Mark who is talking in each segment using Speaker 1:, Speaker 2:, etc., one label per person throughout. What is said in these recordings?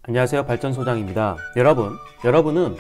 Speaker 1: 안녕하세요, 발전소장입니다. 여러분은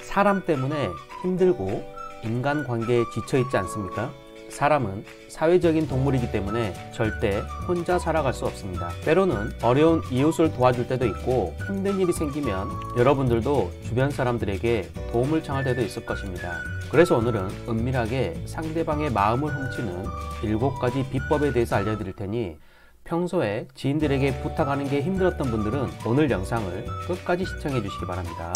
Speaker 1: 사람 때문에 힘들고 인간관계에 지쳐있지 않습니까? 사람은 사회적인 동물이기 때문에 절대 혼자 살아갈 수 없습니다. 때로는 어려운 이웃을 도와줄 때도 있고, 힘든 일이 생기면 여러분들도 주변 사람들에게 도움을 청할 때도 있을 것입니다. 그래서 오늘은 은밀하게 상대방의 마음을 훔치는 7가지 비법에 대해서 알려드릴 테니, 평소에 지인들에게 부탁하는 게 힘들었던 분들은 오늘 영상을 끝까지 시청해 주시기 바랍니다.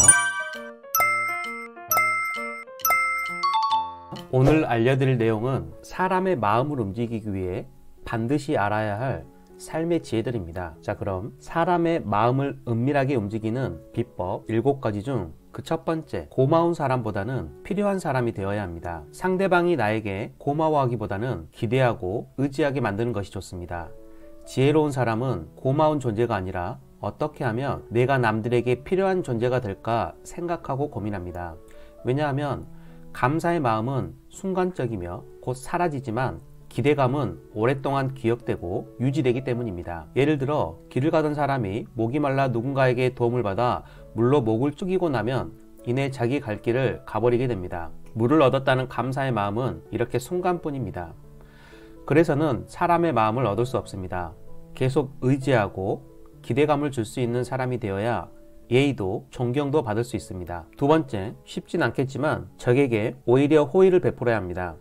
Speaker 1: 오늘 알려드릴 내용은 사람의 마음을 움직이기 위해 반드시 알아야 할 삶의 지혜들입니다. 자, 그럼 사람의 마음을 은밀하게 움직이는 비법 7가지 중 그 첫 번째, 고마운 사람보다는 필요한 사람이 되어야 합니다. 상대방이 나에게 고마워하기보다는 기대하고 의지하게 만드는 것이 좋습니다. 지혜로운 사람은 고마운 존재가 아니라 어떻게 하면 내가 남들에게 필요한 존재가 될까 생각하고 고민합니다. 왜냐하면 감사의 마음은 순간적이며 곧 사라지지만 기대감은 오랫동안 기억되고 유지되기 때문입니다. 예를 들어 길을 가던 사람이 목이 말라 누군가에게 도움을 받아 물로 목을 죽이고 나면 이내 자기 갈 길을 가버리게 됩니다. 물을 얻었다는 감사의 마음은 이렇게 순간뿐입니다. 그래서는 사람의 마음을 얻을 수 없습니다. 계속 의지하고 기대감을 줄 수 있는 사람이 되어야 예의도 존경도 받을 수 있습니다. 두 번째, 쉽진 않겠지만 적에게 오히려 호의를 베풀어야 합니다.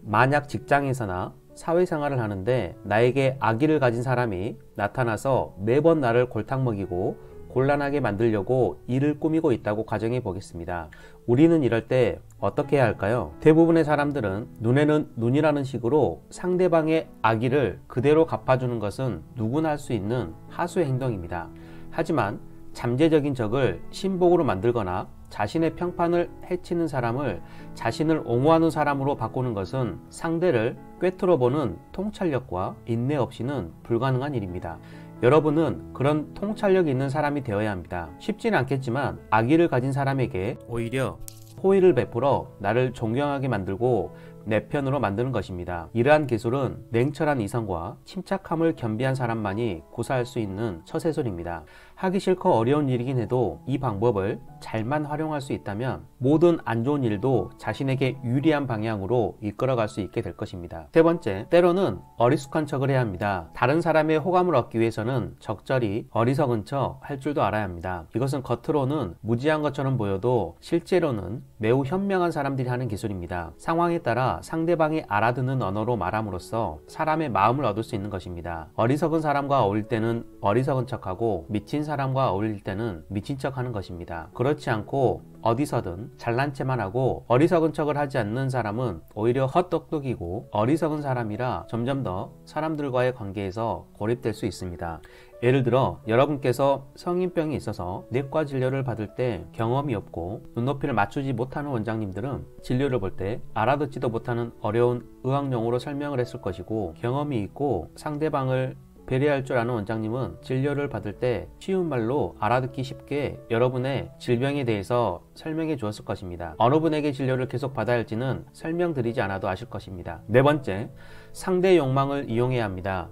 Speaker 1: 만약 직장에서나 사회생활을 하는데 나에게 악의를 가진 사람이 나타나서 매번 나를 골탕 먹이고 곤란하게 만들려고 일을 꾸미고 있다고 가정해 보겠습니다. 우리는 이럴 때 어떻게 해야 할까요? 대부분의 사람들은 눈에는 눈이라는 식으로 상대방의 악의를 그대로 갚아주는 것은 누구나 할 수 있는 하수의 행동입니다. 하지만 잠재적인 적을 신복으로 만들거나 자신의 평판을 해치는 사람을 자신을 옹호하는 사람으로 바꾸는 것은 상대를 꿰뚫어 보는 통찰력과 인내 없이는 불가능한 일입니다. 여러분은 그런 통찰력이 있는 사람이 되어야 합니다. 쉽지는 않겠지만 악의를 가진 사람에게 오히려 호의를 베풀어 나를 존경하게 만들고 내 편으로 만드는 것입니다. 이러한 기술은 냉철한 이성과 침착함을 겸비한 사람만이 구사할 수 있는 처세술입니다. 하기 싫고 어려운 일이긴 해도 이 방법을 잘만 활용할 수 있다면 모든 안 좋은 일도 자신에게 유리한 방향으로 이끌어갈 수 있게 될 것입니다. 세 번째, 때로는 어리숙한 척을 해야 합니다. 다른 사람의 호감을 얻기 위해서는 적절히 어리석은 척 할 줄도 알아야 합니다. 이것은 겉으로는 무지한 것처럼 보여도 실제로는 매우 현명한 사람들이 하는 기술입니다. 상황에 따라 상대방이 알아듣는 언어로 말함으로써 사람의 마음을 얻을 수 있는 것입니다. 어리석은 사람과 어울릴 때는 어리석은 척하고 미친 사람과 어울릴 때는 미친 척하는 것입니다. 그렇지 않고 어디서든 잘난 체만 하고 어리석은 척을 하지 않는 사람은 오히려 헛똑똑이고 어리석은 사람이라 점점 더 사람들과의 관계에서 고립될 수 있습니다. 예를 들어 여러분께서 성인병이 있어서 내과 진료를 받을 때 경험이 없고 눈높이를 맞추지 못하는 원장님들은 진료를 볼 때 알아듣지도 못하는 어려운 의학용어로 설명을 했을 것이고, 경험이 있고 상대방을 배려할 줄 아는 원장님은 진료를 받을 때 쉬운 말로 알아듣기 쉽게 여러분의 질병에 대해서 설명해 주었을 것입니다. 어느 분에게 진료를 계속 받아야 할지는 설명드리지 않아도 아실 것입니다. 네 번째, 상대의 욕망을 이용해야 합니다.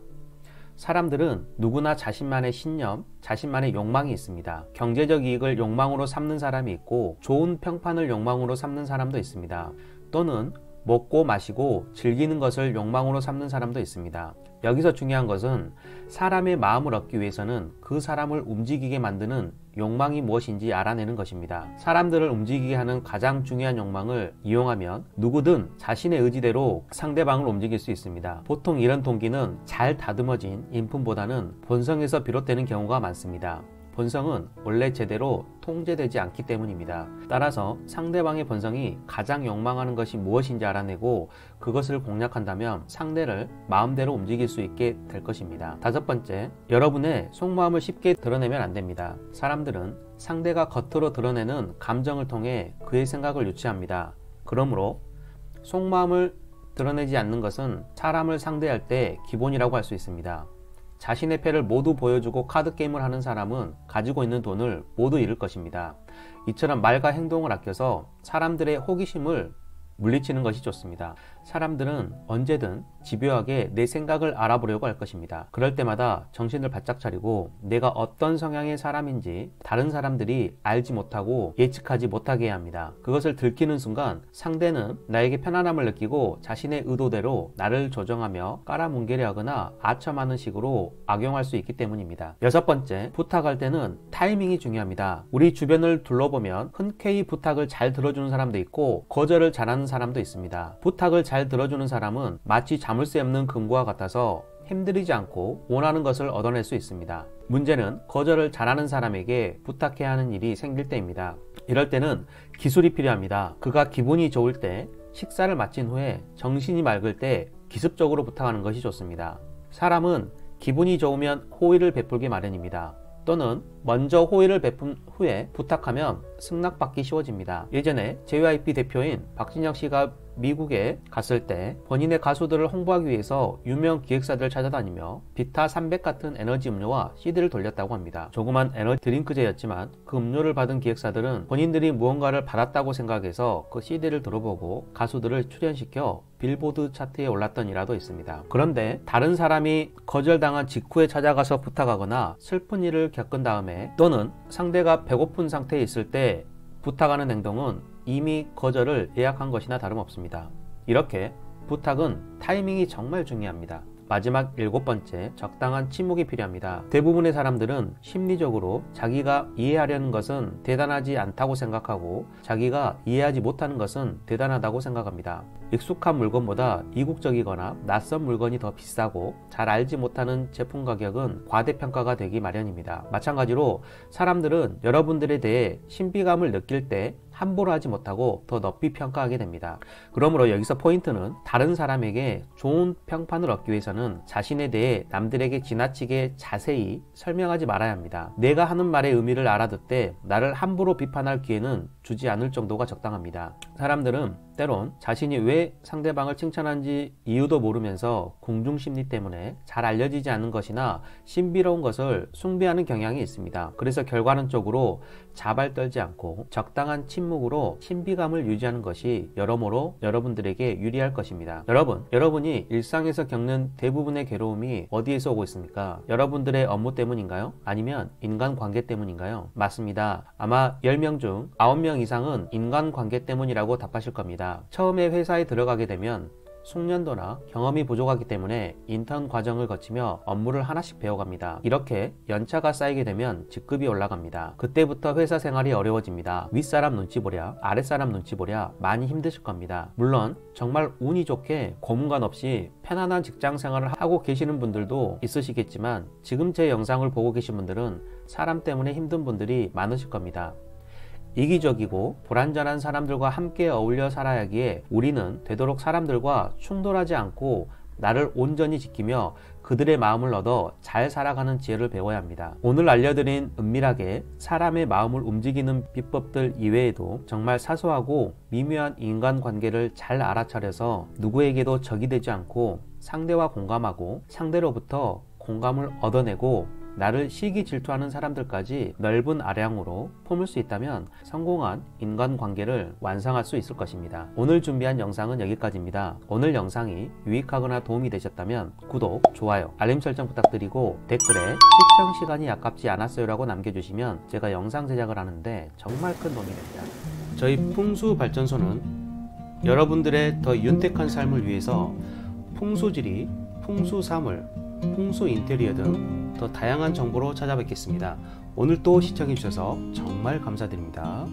Speaker 1: 사람들은 누구나 자신만의 신념, 자신만의 욕망이 있습니다. 경제적 이익을 욕망으로 삼는 사람이 있고 좋은 평판을 욕망으로 삼는 사람도 있습니다. 또는 먹고 마시고 즐기는 것을 욕망으로 삼는 사람도 있습니다. 여기서 중요한 것은 사람의 마음을 얻기 위해서는 그 사람을 움직이게 만드는 욕망이 무엇인지 알아내는 것입니다. 사람들을 움직이게 하는 가장 중요한 욕망을 이용하면 누구든 자신의 의지대로 상대방을 움직일 수 있습니다. 보통 이런 동기는 잘 다듬어진 인품보다는 본성에서 비롯되는 경우가 많습니다. 본성은 원래 제대로 통제되지 않기 때문입니다. 따라서 상대방의 본성이 가장 욕망하는 것이 무엇인지 알아내고 그것을 공략한다면 상대를 마음대로 움직일 수 있게 될 것입니다. 다섯 번째, 여러분의 속마음을 쉽게 드러내면 안 됩니다. 사람들은 상대가 겉으로 드러내는 감정을 통해 그의 생각을 유추합니다. 그러므로 속마음을 드러내지 않는 것은 사람을 상대할 때 기본이라고 할 수 있습니다. 자신의 패를 모두 보여주고 카드게임을 하는 사람은 가지고 있는 돈을 모두 잃을 것입니다. 이처럼 말과 행동을 아껴서 사람들의 호기심을 물리치는 것이 좋습니다. 사람들은 언제든 집요하게 내 생각을 알아보려고 할 것입니다. 그럴 때마다 정신을 바짝 차리고 내가 어떤 성향의 사람인지 다른 사람들이 알지 못하고 예측하지 못하게 해야 합니다. 그것을 들키는 순간 상대는 나에게 편안함을 느끼고 자신의 의도대로 나를 조정하며 깔아뭉개려 하거나 아첨하는 식으로 악용할 수 있기 때문입니다. 여섯 번째, 부탁할 때는 타이밍이 중요합니다. 우리 주변을 둘러보면 흔쾌히 부탁을 잘 들어주는 사람도 있고 거절을 잘하는 사람도 있습니다. 부탁을 잘 들어주는 사람은 마치 자물쇠 없는 금고와 같아서 힘들이지 않고 원하는 것을 얻어낼 수 있습니다. 문제는 거절을 잘하는 사람에게 부탁해야 하는 일이 생길 때입니다. 이럴 때는 기술이 필요합니다. 그가 기분이 좋을 때, 식사를 마친 후에 정신이 맑을 때 기습적으로 부탁하는 것이 좋습니다. 사람은 기분이 좋으면 호의를 베풀기 마련입니다. 또는 먼저 호의를 베푼 후에 부탁하면 승낙받기 쉬워집니다. 예전에 JYP 대표인 박진영 씨가 미국에 갔을 때 본인의 가수들을 홍보하기 위해서 유명 기획사들을 찾아다니며 비타 300 같은 에너지 음료와 CD를 돌렸다고 합니다. 조그만 에너지 드링크제였지만 그 음료를 받은 기획사들은 본인들이 무언가를 받았다고 생각해서 그 CD를 들어보고 가수들을 출연시켜 빌보드 차트에 올랐던 일화도 있습니다. 그런데 다른 사람이 거절당한 직후에 찾아가서 부탁하거나 슬픈 일을 겪은 다음에 또는 상대가 배고픈 상태에 있을 때 부탁하는 행동은 이미 거절을 예약한 것이나 다름없습니다. 이렇게 부탁은 타이밍이 정말 중요합니다. 마지막 일곱 번째, 적당한 침묵이 필요합니다. 대부분의 사람들은 심리적으로 자기가 이해하려는 것은 대단하지 않다고 생각하고 자기가 이해하지 못하는 것은 대단하다고 생각합니다. 익숙한 물건보다 이국적이거나 낯선 물건이 더 비싸고 잘 알지 못하는 제품 가격은 과대평가가 되기 마련입니다. 마찬가지로 사람들은 여러분들에 대해 신비감을 느낄 때 함부로 하지 못하고 더 높이 평가하게 됩니다. 그러므로 여기서 포인트는 다른 사람에게 좋은 평판을 얻기 위해서는 자신에 대해 남들에게 지나치게 자세히 설명하지 말아야 합니다. 내가 하는 말의 의미를 알아듣되 나를 함부로 비판할 기회는 주지 않을 정도가 적당합니다. 사람들은 때론 자신이 왜 상대방을 칭찬하는지 이유도 모르면서 공중심리 때문에 잘 알려지지 않은 것이나 신비로운 것을 숭배하는 경향이 있습니다. 그래서 결과론적으로 자발 떨지 않고 적당한 침묵으로 신비감을 유지하는 것이 여러모로 여러분들에게 유리할 것입니다. 여러분이 일상에서 겪는 대부분의 괴로움이 어디에서 오고 있습니까? 여러분들의 업무 때문인가요? 아니면 인간관계 때문인가요? 맞습니다. 아마 10명 중 9명 이상은 인간관계 때문이라고 답하실 겁니다. 처음에 회사에 들어가게 되면 숙련도나 경험이 부족하기 때문에 인턴 과정을 거치며 업무를 하나씩 배워갑니다. 이렇게 연차가 쌓이게 되면 직급이 올라갑니다. 그때부터 회사 생활이 어려워집니다. 윗사람 눈치 보랴 아랫사람 눈치 보랴 많이 힘드실 겁니다. 물론 정말 운이 좋게 고문관 없이 편안한 직장 생활을 하고 계시는 분들도 있으시겠지만 지금 제 영상을 보고 계신 분들은 사람 때문에 힘든 분들이 많으실 겁니다. 이기적이고 불완전한 사람들과 함께 어울려 살아야 하기에 우리는 되도록 사람들과 충돌하지 않고 나를 온전히 지키며 그들의 마음을 얻어 잘 살아가는 지혜를 배워야 합니다. 오늘 알려드린 은밀하게 사람의 마음을 움직이는 비법들 이외에도 정말 사소하고 미묘한 인간관계를 잘 알아차려서 누구에게도 적이 되지 않고 상대와 공감하고 상대로부터 공감을 얻어내고 나를 시기 질투하는 사람들까지 넓은 아량으로 품을 수 있다면 성공한 인간관계를 완성할 수 있을 것입니다. 오늘 준비한 영상은 여기까지입니다. 오늘 영상이 유익하거나 도움이 되셨다면 구독, 좋아요, 알림 설정 부탁드리고 댓글에 시청 시간이 아깝지 않았어요 라고 남겨주시면 제가 영상 제작을 하는데 정말 큰 도움이 됩니다. 저희 풍수발전소는 여러분들의 더 윤택한 삶을 위해서 풍수지리, 풍수사물, 풍수 인테리어 등 더 다양한 정보로 찾아뵙겠습니다. 오늘 또 시청해주셔서 정말 감사드립니다.